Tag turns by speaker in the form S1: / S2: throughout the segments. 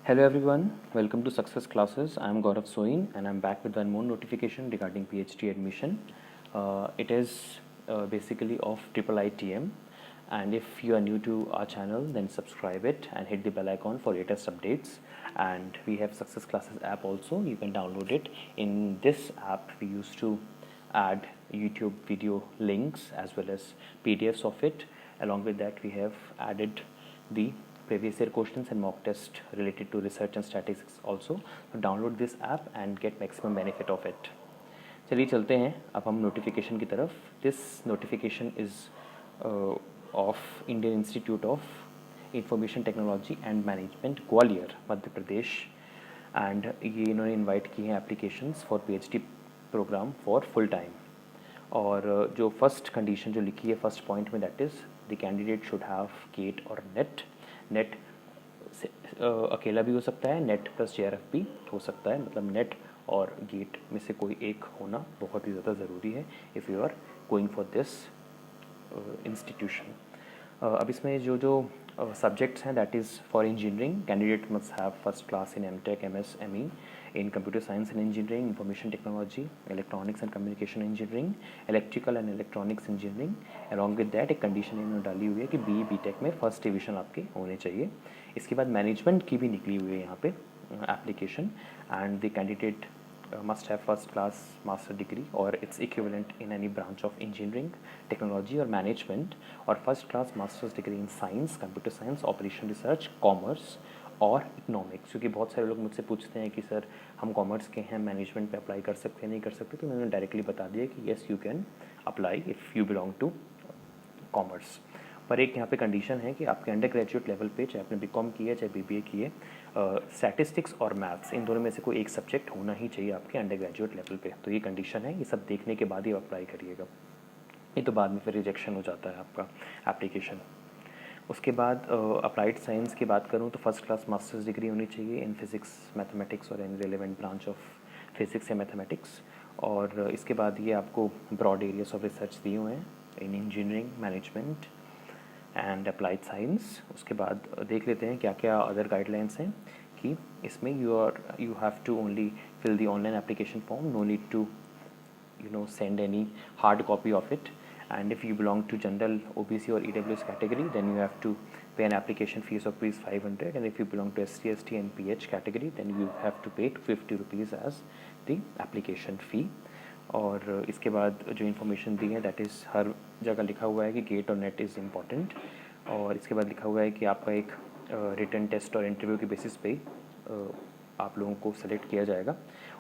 S1: Hello everyone, welcome to Success Classes. I am Gaurav Soin and I'm back with one more notification regarding PhD admission. It is basically of IIITM, and if you are new to our channel then subscribe it and hit the bell icon for latest updates. And we have Success Classes app also, you can download it. In this app we used to add YouTube video links as well as PDFs of it. Along with that we have added the previous year questions and mock test related to research and statistics also. So download this app and get maximum benefit of it. चलिए चलते हैं अब हम notification की तरफ. This notification is of Indian Institute of Information Technology and Management Gwalior Madhya Pradesh. And ये इन्होंने invite की हैं applications for PhD program for full time. और जो फर्स्ट कंडीशन जो लिखी है फर्स्ट पॉइंट में, that is the candidate should have GATE और नेट. नेट अकेला भी हो सकता है, नेट प्लस JRF भी हो सकता है, मतलब नेट और गेट में से कोई एक होना बहुत ही ज़्यादा ज़रूरी है if you are going for this institution. अब इसमें जो जो सब्जेक्ट्स हैं, that is for engineering candidate must have first class in MTech MS ME in computer science and engineering, information technology, electronics and communication engineering, electrical and electronics engineering. Along with that एक condition इन्होंने डाली हुई है कि BE BTech में first division आपके होने चाहिए. इसके बाद मैनेजमेंट की भी निकली हुई है यहाँ पे application. And the candidate must have first class master degree or its equivalent in any branch of engineering, technology or management, और first class master's degree in science, computer science, operation research, commerce और economics. क्योंकि बहुत सारे लोग मुझसे पूछते हैं कि सर हम कॉमर्स के हैं, मैनेजमेंट पे अप्लाई कर सकते हैं नहीं कर सकते, तो मैंने डायरेक्टली बता दिया कि yes you can apply if you belong to commerce. पर एक यहाँ पे कंडीशन है कि आपके अंडर ग्रेजुएट लेवल पे, चाहे आपने BCom की है चाहे BBA की है, स्टैटिस्टिक्स और मैथ्स इन दोनों में से कोई एक सब्जेक्ट होना ही चाहिए आपके अंडर ग्रेजुएट लेवल पे. तो ये कंडीशन है, ये सब देखने के बाद ही अप्लाई करिएगा, नहीं तो बाद में फिर रिजेक्शन हो जाता है आपका एप्लीकेशन. उसके बाद अप्लाइड साइंस की बात करूँ तो फर्स्ट क्लास मास्टर्स डिग्री होनी चाहिए इन फिज़िक्स मैथमेटिक्स और any relevant branch of physics या मैथमेटिक्स. और इसके बाद ये आपको ब्रॉड एरियाज ऑफ रिसर्च दिए हुए हैं इन engineering, management and applied science. उसके बाद देख लेते हैं क्या क्या अदर गाइडलाइंस हैं कि इसमें you have to only fill the online application form, no need to send any hard copy of it. And if you belong to general, OBC or EWS category, then you have to pay an application fees of rupees 500. And if you belong to SC, ST and PH category, then you have to pay 250 rupees as the application fee. और इसके बाद जो information दी है that is her जगह लिखा हुआ है कि गेट और नेट इज़ इम्पॉर्टेंट. और इसके बाद लिखा हुआ है कि आपका एक रिटन टेस्ट और इंटरव्यू के बेसिस पे आप लोगों को सेलेक्ट किया जाएगा.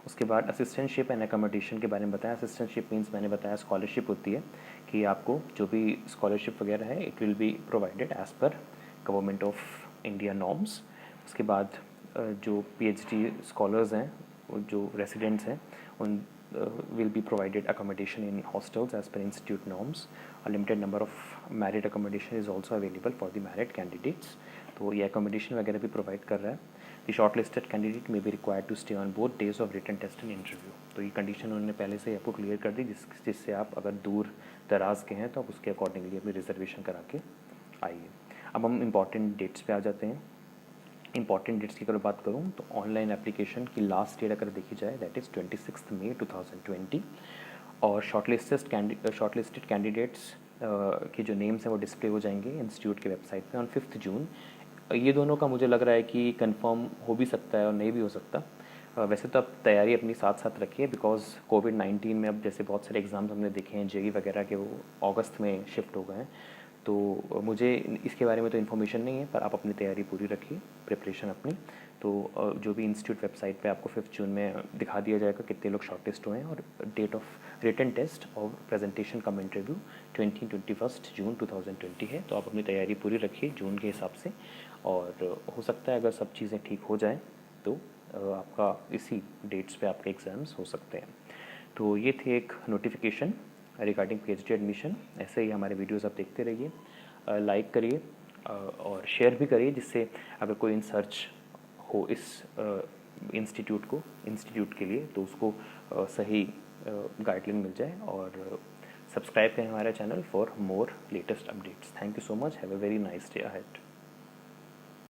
S1: उसके बाद असिस्टेंटशिप एंड अकोमोडेशन के बारे में बताया. असिस्टेंटशिप मीन्स मैंने बताया स्कॉलरशिप होती है कि आपको जो भी स्कॉलरशिप वगैरह है it will be provided as per government of India norms. उसके बाद जो PhD स्कॉलर्स हैं, जो रेसिडेंट्स हैं, उन will be provided accommodation in hostels as per institute norms. A limited number of married accommodation is also available for the married candidates. तो ये accommodation वगैरह भी provide कर रहा है. The shortlisted candidate may be required to stay on both days of written test and interview. तो ये condition उन्होंने पहले से आपको क्लियर कर दी, जिससे आप अगर दूर दराज के हैं तो आप उसके अकॉर्डिंगली अपनी रिजर्वेशन करा के आइए. अब हम इम्पॉर्टेंट डेट्स पे आ जाते हैं. इंपॉर्टेंट डेट्स की अगर बात करूँ तो ऑनलाइन एप्लीकेशन की लास्ट डेट अगर देखी जाए दैट इज़ 26 मई 2020. और शॉर्टलिस्टेड कैंडिडेट्स के जो नेम्स हैं वो डिस्प्ले हो जाएंगे इंस्टीट्यूट के वेबसाइट पे ऑन 5 जून. ये दोनों का मुझे लग रहा है कि कंफर्म हो भी सकता है और नहीं भी हो सकता. वैसे तो अब तैयारी अपनी साथ साथ रखिए, बिकॉज कोविड-19 में अब जैसे बहुत सारे एग्ज़ाम्स हमने देखे हैं JEE वगैरह के, वो अगस्त में शिफ्ट हो गए हैं. तो मुझे इसके बारे में तो इन्फॉर्मेशन नहीं है, पर आप अपनी तैयारी पूरी रखिए, प्रिपरेशन अपनी. तो जो भी इंस्टीट्यूट वेबसाइट पे आपको 5 जून में दिखा दिया जाएगा कितने लोग शॉर्टलिस्ट हुए हैं, और डेट ऑफ रिटन टेस्ट और प्रेजेंटेशन कम इंटरव्यू 21 जून 2020 है. तो आप अपनी तैयारी पूरी रखिए जून के हिसाब से, और हो सकता है अगर सब चीज़ें ठीक हो जाएँ तो आपका इसी डेट्स पे आपके एग्ज़ाम्स हो सकते हैं. तो ये थी एक नोटिफिकेशन रिगार्डिंग PhD एडमिशन. ऐसे ही हमारे वीडियोस आप देखते रहिए, लाइक करिए और शेयर भी करिए, जिससे अगर कोई इन सर्च हो इस इंस्टीट्यूट के लिए तो उसको सही गाइडलाइन मिल जाए. और सब्सक्राइब करें हमारा channel for more latest updates. Thank you so much. Have a very nice day ahead.